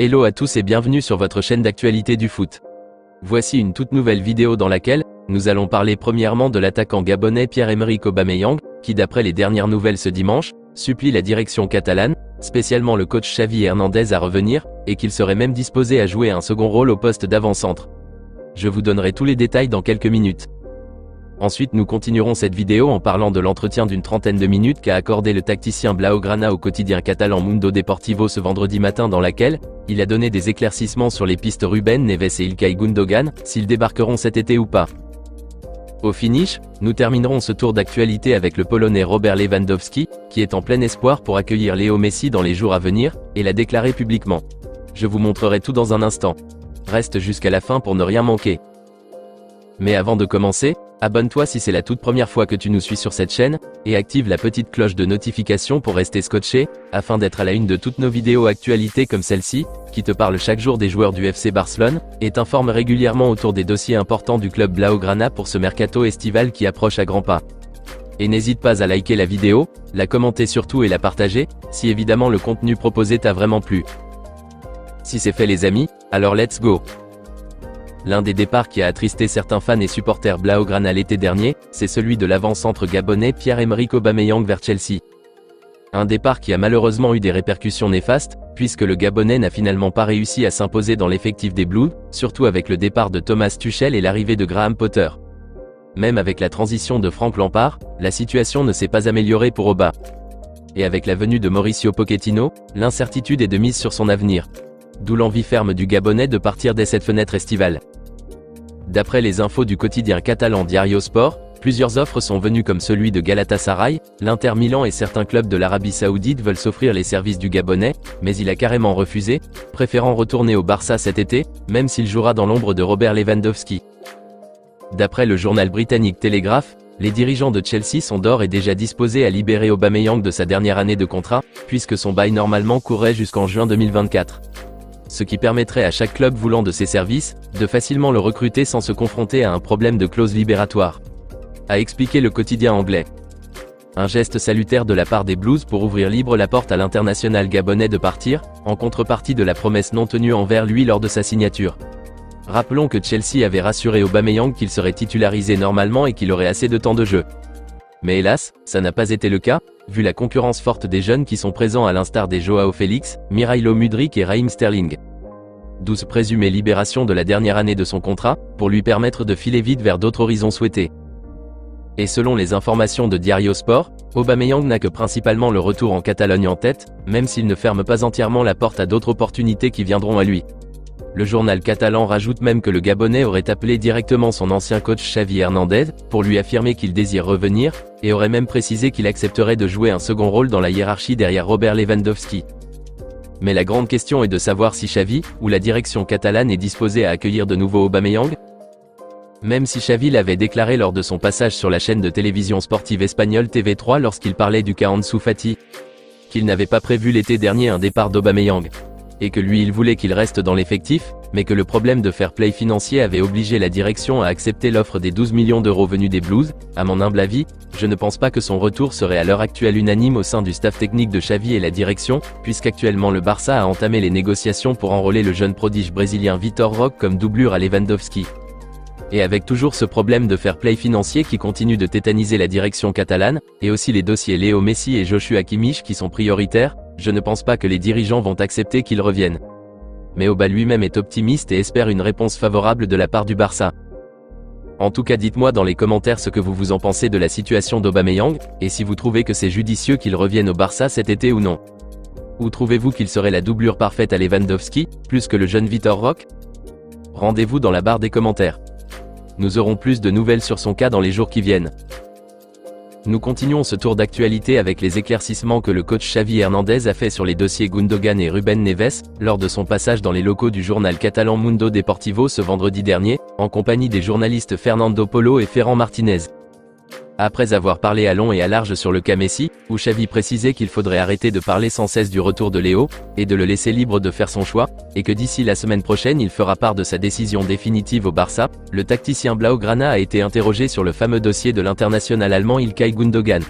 Hello à tous et bienvenue sur votre chaîne d'actualité du foot. Voici une toute nouvelle vidéo dans laquelle nous allons parler premièrement de l'attaquant gabonais Pierre-Emerick Aubameyang, qui d'après les dernières nouvelles ce dimanche, supplie la direction catalane, spécialement le coach Xavi Hernandez à revenir, et qu'il serait même disposé à jouer un second rôle au poste d'avant-centre. Je vous donnerai tous les détails dans quelques minutes. Ensuite nous continuerons cette vidéo en parlant de l'entretien d'une trentaine de minutes qu'a accordé le tacticien Blaugrana au quotidien catalan Mundo Deportivo ce vendredi matin, dans laquelle il a donné des éclaircissements sur les pistes Ruben Neves et Ilkay Gundogan, s'ils débarqueront cet été ou pas. Au finish, nous terminerons ce tour d'actualité avec le Polonais Robert Lewandowski, qui est en plein espoir pour accueillir Léo Messi dans les jours à venir, et l'a déclaré publiquement. Je vous montrerai tout dans un instant. Reste jusqu'à la fin pour ne rien manquer. Mais avant de commencer, abonne-toi si c'est la toute première fois que tu nous suis sur cette chaîne, et active la petite cloche de notification pour rester scotché, afin d'être à la une de toutes nos vidéos actualités comme celle-ci, qui te parle chaque jour des joueurs du FC Barcelone, et t'informe régulièrement autour des dossiers importants du club Blaugrana pour ce mercato estival qui approche à grands pas. Et n'hésite pas à liker la vidéo, la commenter surtout et la partager, si évidemment le contenu proposé t'a vraiment plu. Si c'est fait les amis, alors let's go! L'un des départs qui a attristé certains fans et supporters Blaugrana l'été dernier, c'est celui de l'avant-centre gabonais Pierre-Emerick Aubameyang vers Chelsea. Un départ qui a malheureusement eu des répercussions néfastes, puisque le Gabonais n'a finalement pas réussi à s'imposer dans l'effectif des Blues, surtout avec le départ de Thomas Tuchel et l'arrivée de Graham Potter. Même avec la transition de Frank Lampard, la situation ne s'est pas améliorée pour Oba. Et avec la venue de Mauricio Pochettino, l'incertitude est de mise sur son avenir. D'où l'envie ferme du Gabonais de partir dès cette fenêtre estivale. D'après les infos du quotidien catalan Diario Sport, plusieurs offres sont venues comme celui de Galatasaray, l'Inter Milan et certains clubs de l'Arabie Saoudite veulent s'offrir les services du Gabonais, mais il a carrément refusé, préférant retourner au Barça cet été, même s'il jouera dans l'ombre de Robert Lewandowski. D'après le journal britannique Telegraph, les dirigeants de Chelsea sont d'ores et déjà disposés à libérer Aubameyang de sa dernière année de contrat, puisque son bail normalement courrait jusqu'en juin 2024. Ce qui permettrait à chaque club voulant de ses services, de facilement le recruter sans se confronter à un problème de clause libératoire. A expliqué le quotidien anglais. Un geste salutaire de la part des Blues pour ouvrir libre la porte à l'international gabonais de partir, en contrepartie de la promesse non tenue envers lui lors de sa signature. Rappelons que Chelsea avait rassuré Aubameyang qu'il serait titularisé normalement et qu'il aurait assez de temps de jeu. Mais hélas, ça n'a pas été le cas, vu la concurrence forte des jeunes qui sont présents à l'instar des Joao Félix, Mirailo Mudryk et Raheem Sterling. D'où ce présumé libération de la dernière année de son contrat, pour lui permettre de filer vite vers d'autres horizons souhaités. Et selon les informations de Diario Sport, Aubameyang n'a que principalement le retour en Catalogne en tête, même s'il ne ferme pas entièrement la porte à d'autres opportunités qui viendront à lui. Le journal catalan rajoute même que le Gabonais aurait appelé directement son ancien coach Xavi Hernandez, pour lui affirmer qu'il désire revenir, et aurait même précisé qu'il accepterait de jouer un second rôle dans la hiérarchie derrière Robert Lewandowski. Mais la grande question est de savoir si Xavi, ou la direction catalane est disposée à accueillir de nouveau Aubameyang. Même si Xavi l'avait déclaré lors de son passage sur la chaîne de télévision sportive espagnole TV3 lorsqu'il parlait du cas Ansu Fati, qu'il n'avait pas prévu l'été dernier un départ d'Aubameyang. Et que lui il voulait qu'il reste dans l'effectif, mais que le problème de fair play financier avait obligé la direction à accepter l'offre des 12 millions d'euros venus des Blues. À mon humble avis, je ne pense pas que son retour serait à l'heure actuelle unanime au sein du staff technique de Xavi et la direction, puisqu'actuellement le Barça a entamé les négociations pour enrôler le jeune prodige brésilien Vitor Roque comme doublure à Lewandowski. Et avec toujours ce problème de fair play financier qui continue de tétaniser la direction catalane, et aussi les dossiers Léo Messi et Joshua Kimmich qui sont prioritaires, je ne pense pas que les dirigeants vont accepter qu'il revienne. Mais Oba lui-même est optimiste et espère une réponse favorable de la part du Barça. En tout cas dites-moi dans les commentaires ce que vous en pensez de la situation d'Aubameyang, et si vous trouvez que c'est judicieux qu'il revienne au Barça cet été ou non. Ou trouvez-vous qu'il serait la doublure parfaite à Lewandowski, plus que le jeune Vitor Roque? Rendez-vous dans la barre des commentaires. Nous aurons plus de nouvelles sur son cas dans les jours qui viennent. Nous continuons ce tour d'actualité avec les éclaircissements que le coach Xavi Hernandez a fait sur les dossiers Gundogan et Ruben Neves, lors de son passage dans les locaux du journal catalan Mundo Deportivo ce vendredi dernier, en compagnie des journalistes Fernando Polo et Ferran Martinez. Après avoir parlé à long et à large sur le cas Messi, où Xavi précisait qu'il faudrait arrêter de parler sans cesse du retour de Léo, et de le laisser libre de faire son choix, et que d'ici la semaine prochaine il fera part de sa décision définitive au Barça, le tacticien Blaugrana a été interrogé sur le fameux dossier de l'international allemand Ilkay Gundogan.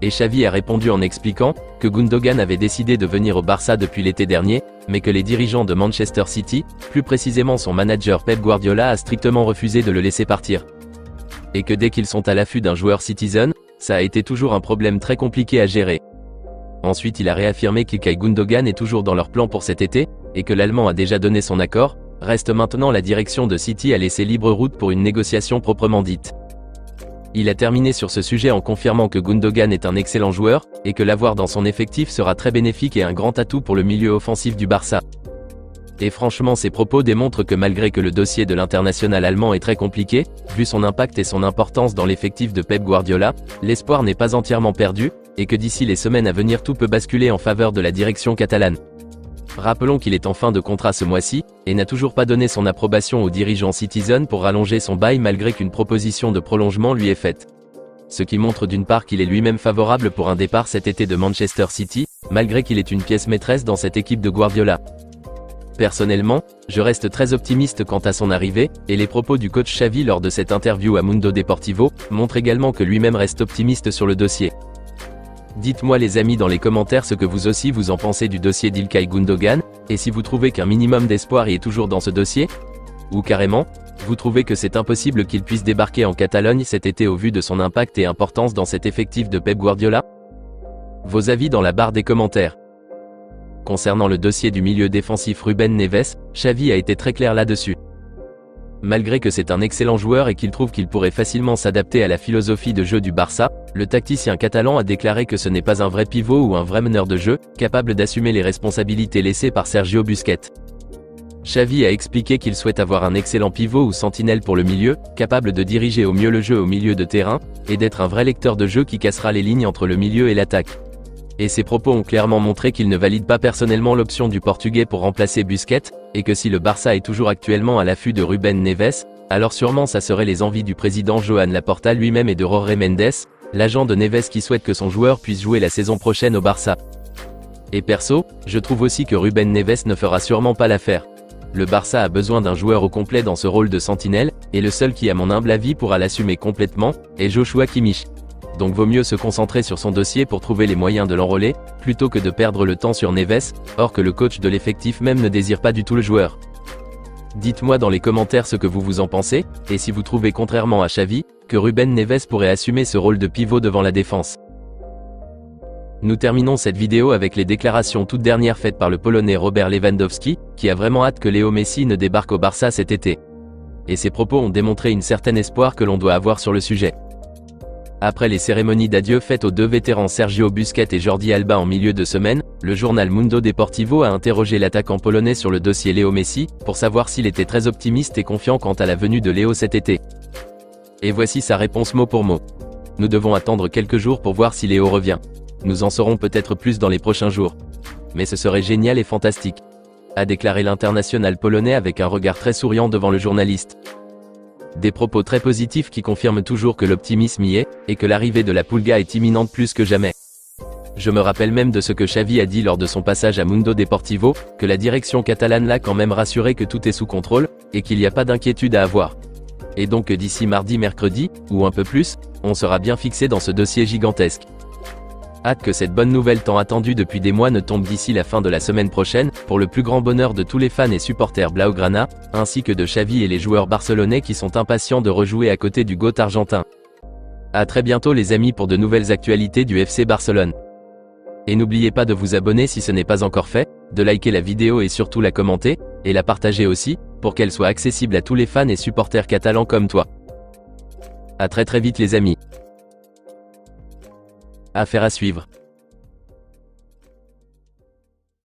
Et Xavi a répondu en expliquant que Gundogan avait décidé de venir au Barça depuis l'été dernier, mais que les dirigeants de Manchester City, plus précisément son manager Pep Guardiola, a strictement refusé de le laisser partir. Et que dès qu'ils sont à l'affût d'un joueur Citizen, ça a été toujours un problème très compliqué à gérer. Ensuite, il a réaffirmé qu'Ilkay Gundogan est toujours dans leur plan pour cet été, et que l'Allemand a déjà donné son accord. Reste maintenant la direction de City à laisser libre route pour une négociation proprement dite. Il a terminé sur ce sujet en confirmant que Gundogan est un excellent joueur, et que l'avoir dans son effectif sera très bénéfique et un grand atout pour le milieu offensif du Barça. Et franchement, ces propos démontrent que malgré que le dossier de l'international allemand est très compliqué, vu son impact et son importance dans l'effectif de Pep Guardiola, l'espoir n'est pas entièrement perdu, et que d'ici les semaines à venir tout peut basculer en faveur de la direction catalane. Rappelons qu'il est en fin de contrat ce mois-ci, et n'a toujours pas donné son approbation aux dirigeants Citizen pour rallonger son bail malgré qu'une proposition de prolongement lui est faite. Ce qui montre d'une part qu'il est lui-même favorable pour un départ cet été de Manchester City, malgré qu'il est une pièce maîtresse dans cette équipe de Guardiola. Personnellement, je reste très optimiste quant à son arrivée, et les propos du coach Xavi lors de cette interview à Mundo Deportivo montrent également que lui-même reste optimiste sur le dossier. Dites-moi les amis dans les commentaires ce que vous aussi vous en pensez du dossier d'Ilkay Gundogan, et si vous trouvez qu'un minimum d'espoir y est toujours dans ce dossier, ou carrément, vous trouvez que c'est impossible qu'il puisse débarquer en Catalogne cet été au vu de son impact et importance dans cet effectif de Pep Guardiola? Vos avis dans la barre des commentaires. Concernant le dossier du milieu défensif Ruben Neves, Xavi a été très clair là-dessus. Malgré que c'est un excellent joueur et qu'il trouve qu'il pourrait facilement s'adapter à la philosophie de jeu du Barça, le tacticien catalan a déclaré que ce n'est pas un vrai pivot ou un vrai meneur de jeu, capable d'assumer les responsabilités laissées par Sergio Busquets. Xavi a expliqué qu'il souhaite avoir un excellent pivot ou sentinelle pour le milieu, capable de diriger au mieux le jeu au milieu de terrain, et d'être un vrai lecteur de jeu qui cassera les lignes entre le milieu et l'attaque. Et ses propos ont clairement montré qu'il ne valide pas personnellement l'option du Portugais pour remplacer Busquets, et que si le Barça est toujours actuellement à l'affût de Ruben Neves, alors sûrement ça serait les envies du président Joan Laporta lui-même et de Jorge Mendes, l'agent de Neves qui souhaite que son joueur puisse jouer la saison prochaine au Barça. Et perso, je trouve aussi que Ruben Neves ne fera sûrement pas l'affaire. Le Barça a besoin d'un joueur au complet dans ce rôle de sentinelle, et le seul qui à mon humble avis pourra l'assumer complètement, est Joshua Kimmich. Donc vaut mieux se concentrer sur son dossier pour trouver les moyens de l'enrôler, plutôt que de perdre le temps sur Neves, or que le coach de l'effectif même ne désire pas du tout le joueur. Dites-moi dans les commentaires ce que vous en pensez, et si vous trouvez contrairement à Xavi, que Ruben Neves pourrait assumer ce rôle de pivot devant la défense. Nous terminons cette vidéo avec les déclarations toutes dernières faites par le Polonais Robert Lewandowski, qui a vraiment hâte que Léo Messi ne débarque au Barça cet été. Et ses propos ont démontré une certaine espoir que l'on doit avoir sur le sujet. Après les cérémonies d'adieu faites aux deux vétérans Sergio Busquets et Jordi Alba en milieu de semaine, le journal Mundo Deportivo a interrogé l'attaquant polonais sur le dossier Léo Messi, pour savoir s'il était très optimiste et confiant quant à la venue de Léo cet été. Et voici sa réponse mot pour mot. Nous devons attendre quelques jours pour voir si Léo revient. Nous en saurons peut-être plus dans les prochains jours. Mais ce serait génial et fantastique, a déclaré l'international polonais avec un regard très souriant devant le journaliste. Des propos très positifs qui confirment toujours que l'optimisme y est, et que l'arrivée de la Pulga est imminente plus que jamais. Je me rappelle même de ce que Xavi a dit lors de son passage à Mundo Deportivo, que la direction catalane l'a quand même rassuré que tout est sous contrôle, et qu'il n'y a pas d'inquiétude à avoir. Et donc d'ici mardi-mercredi, ou un peu plus, on sera bien fixé dans ce dossier gigantesque. Hâte que cette bonne nouvelle tant attendue depuis des mois ne tombe d'ici la fin de la semaine prochaine, pour le plus grand bonheur de tous les fans et supporters blaugrana, ainsi que de Xavi et les joueurs barcelonais qui sont impatients de rejouer à côté du GOAT argentin. À très bientôt les amis pour de nouvelles actualités du FC Barcelone. Et n'oubliez pas de vous abonner si ce n'est pas encore fait, de liker la vidéo et surtout la commenter, et la partager aussi, pour qu'elle soit accessible à tous les fans et supporters catalans comme toi. À très vite les amis. Affaire à suivre.